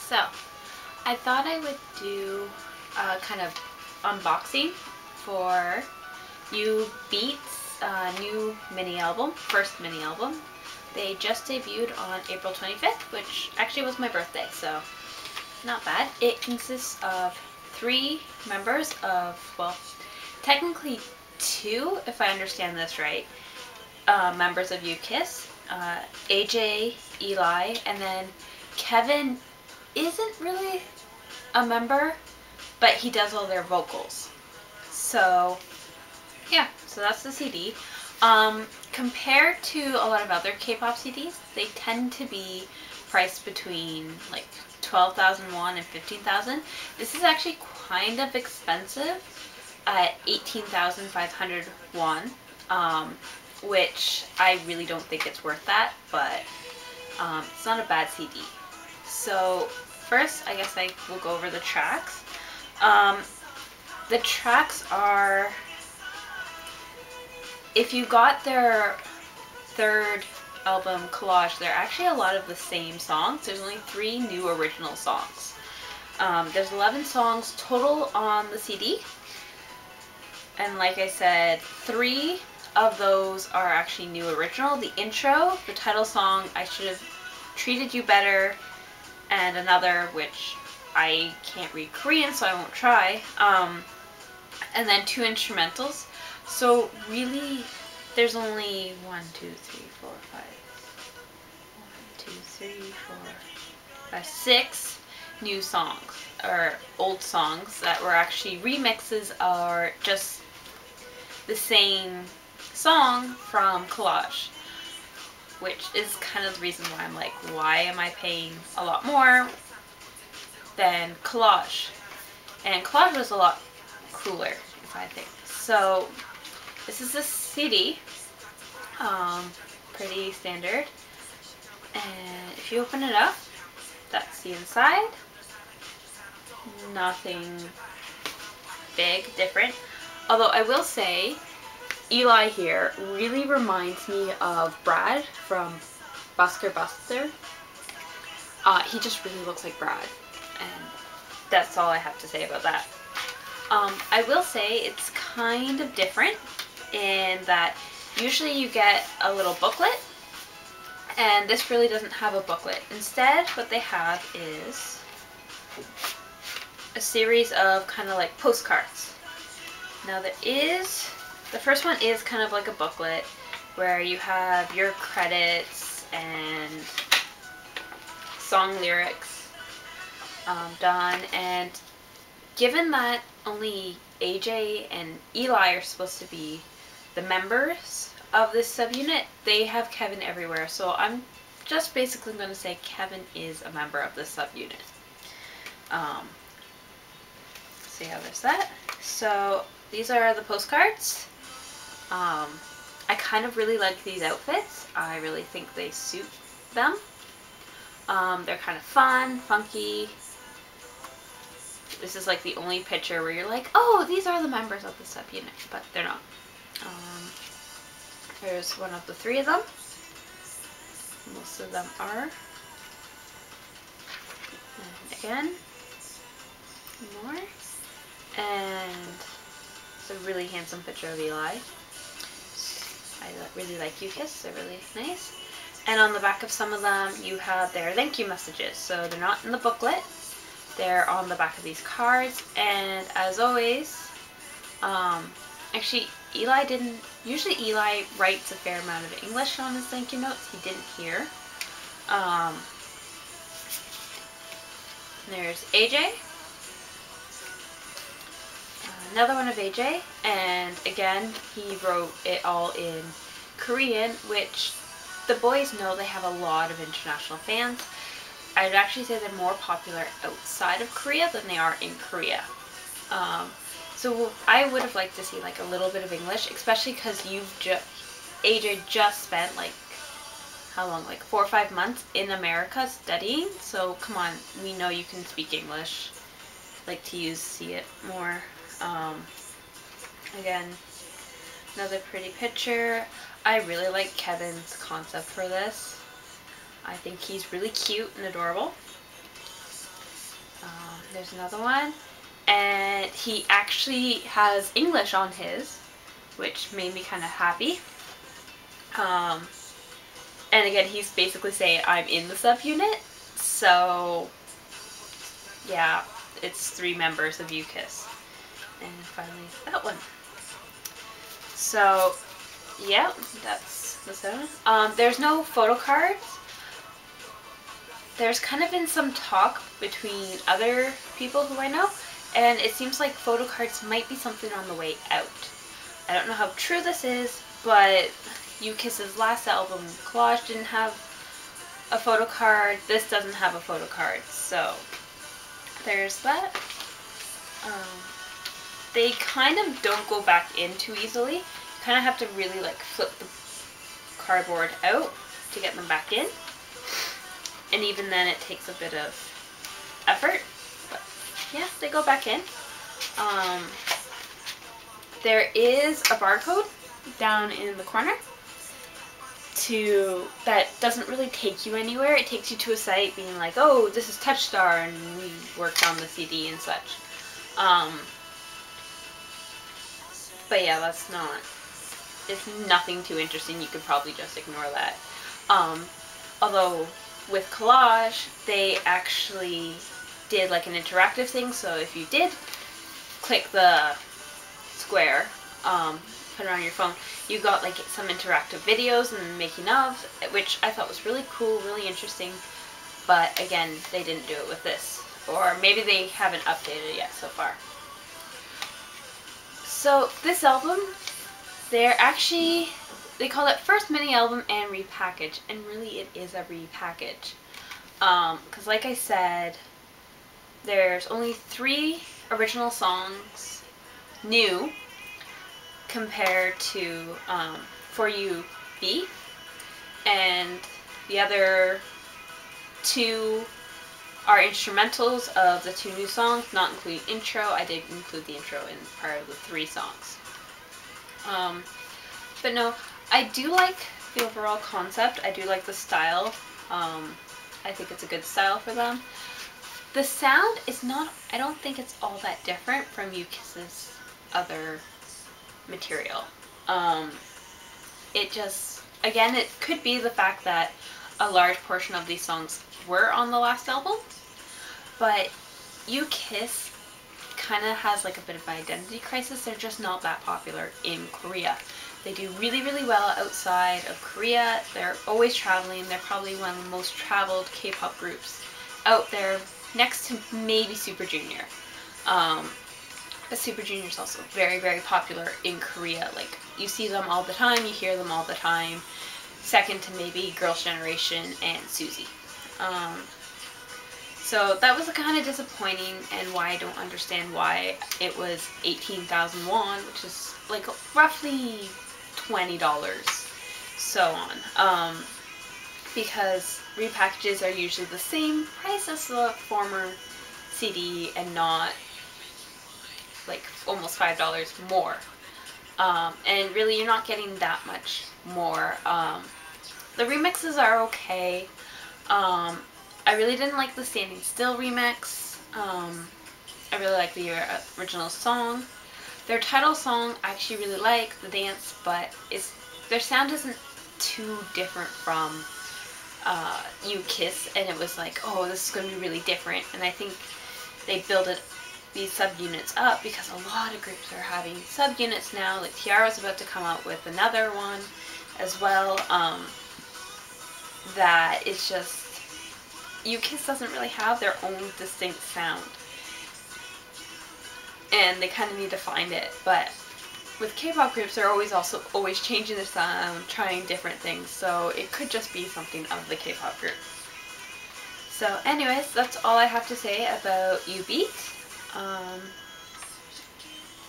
So, I thought I would do a kind of unboxing for uBeat's new mini album, first mini album. They just debuted on April 25th, which actually was my birthday, so not bad. It consists of 3 members of, well, technically 2, if I understand this right, members of U-Kiss, AJ, Eli, and then Kevin isn't really a member, but he does all their vocals. So yeah, so that's the CD. Compared to a lot of other K-pop CDs, they tend to be priced between like 12,000 won and 15,000. This is actually kind of expensive at 18,500 won, which I really don't think it's worth that, but it's not a bad CD. So first, I guess I will go over the tracks. The tracks are, if you got their 3rd album, Collage, they're actually a lot of the same songs. There's only 3 new original songs. There's 11 songs total on the CD. And like I said, 3 of those are actually new original. The intro, the title song, I Should Have Treated You Better, and another, which I can't read Korean, so I won't try. And then 2 instrumentals. So really, there's only 1, 2, 3, 4, 5. 1, 2, 3, 4, 5, 6 new songs, or old songs that were actually remixes, or just the same song from Collage, which is kind of the reason why I'm like, why am I paying a lot more than Collage? And Collage was a lot cooler, if I think. So this is a CD, pretty standard, and if you open it up, that's the inside. Nothing big, different. Although I will say, Eli here really reminds me of Brad from Busker Buster. He just really looks like Brad, and that's all I have to say about that. I will say it's kind of different in that usually you get a little booklet, and this really doesn't have a booklet. Instead, what they have is a series of kind of like postcards. Now the first one is kind of like a booklet where you have your credits and song lyrics done, and given that only AJ and Eli are supposed to be the members of this subunit, they have Kevin everywhere, so I'm just basically going to say Kevin is a member of this subunit. So yeah, there's that. So these are the postcards. I kind of really like these outfits. I really think they suit them. They're kind of fun, funky. This is like the only picture where you're like, oh, these are the members of the subunit, but they're not. There's one of the 3 of them. Most of them are. And again, more. And it's a really handsome picture of Eli. I really like U-Kiss, they're really nice. And on the back of some of them, you have their thank you messages. So they're not in the booklet. They're on the back of these cards, and as always, actually Eli didn't, usually Eli writes a fair amount of English on his thank you notes. He didn't here. There's AJ, another one of AJ, and again he wrote it all in Korean, which the boys know they have a lot of international fans. I'd actually say they're more popular outside of Korea than they are in Korea. So I would have liked to see like a little bit of English, especially because AJ just spent like, how long, like 4 or 5 months in America studying. So come on, we know you can speak English. Like to see it more. Again, another pretty picture. I really like Kevin's concept for this. I think he's really cute and adorable. there's another one. And he actually has English on his, which made me kind of happy. And again, he's basically saying, I'm in the subunit. So, yeah, it's 3 members of U-Kiss. And finally, that one. So, yeah, that's the 7. There's no photo cards. There's kind of been some talk between other people who I know, and it seems like photo cards might be something on the way out. I don't know how true this is, but U-Kiss's last album, Collage, didn't have a photo card. This doesn't have a photo card, so there's that. They kind of don't go back in too easily. You kind of have to really like flip the cardboard out to get them back in. And even then it takes a bit of effort. But yeah, they go back in. There is a barcode down in the corner that doesn't really take you anywhere. It takes you to a site being like, oh, this is Touchstar and we worked on the CD and such. But yeah, it's nothing too interesting. You could probably just ignore that. Although with Collage, they actually did like an interactive thing. So if you did click the square, put it on your phone, you got like some interactive videos and making of, which I thought was really cool, really interesting. But again, they didn't do it with this. Or maybe they haven't updated it yet so far. So this album, they call it first mini album and repackage, and really it is a repackage. Because like I said, there's only 3 original songs new compared to For You Be, and the other 2 are instrumentals of the 2 new songs, not including intro. I did include the intro in part of the 3 songs. But no, I do like the overall concept. I do like the style. I think it's a good style for them. The sound is not, I don't think it's all that different from U-Kiss's other material. It just, again, it could be the fact that a large portion of these songs were on the last album, but U-Kiss kind of has like a bit of an identity crisis. They're just not that popular in Korea. They do really, really well outside of Korea. They're always traveling. They're probably one of the most traveled K-pop groups out there, next to maybe Super Junior. But Super Junior is also very, very popular in Korea. Like, you see them all the time, you hear them all the time. Second to maybe Girls' Generation and Suzy. So that was kind of disappointing, and why I don't understand why it was 18,000 won, which is like roughly $20, so on. Because repackages are usually the same price as the former CD and not like almost $5 more. And really you're not getting that much more. The remixes are okay. I really didn't like the Standing Still remix. I really like the original song. Their title song I actually really like, the dance, but their sound isn't too different from U-Kiss, and it was like, oh, this is going to be really different. And I think they build these subunits up because a lot of groups are having subunits now. Like Tiara's about to come out with another one as well. That it's just, U-Kiss doesn't really have their own distinct sound, and they kind of need to find it. But with K-pop groups, they're always changing their sound, trying different things, so it could just be something of the K-pop group. So anyways, that's all I have to say about uBeat.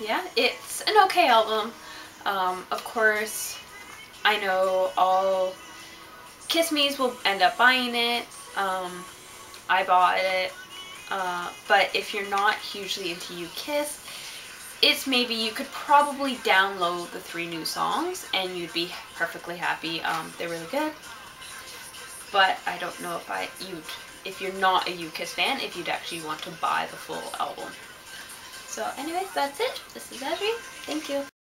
Yeah, it's an okay album. Of course, I know all Kiss Me's will end up buying it. I bought it. But if you're not hugely into U-Kiss, it's maybe you could probably download the 3 new songs and you'd be perfectly happy. They're really good. But I don't know if you'd if you're not a U-Kiss fan, if you'd actually want to buy the full album. So anyways, that's it. This is Audrey. Thank you.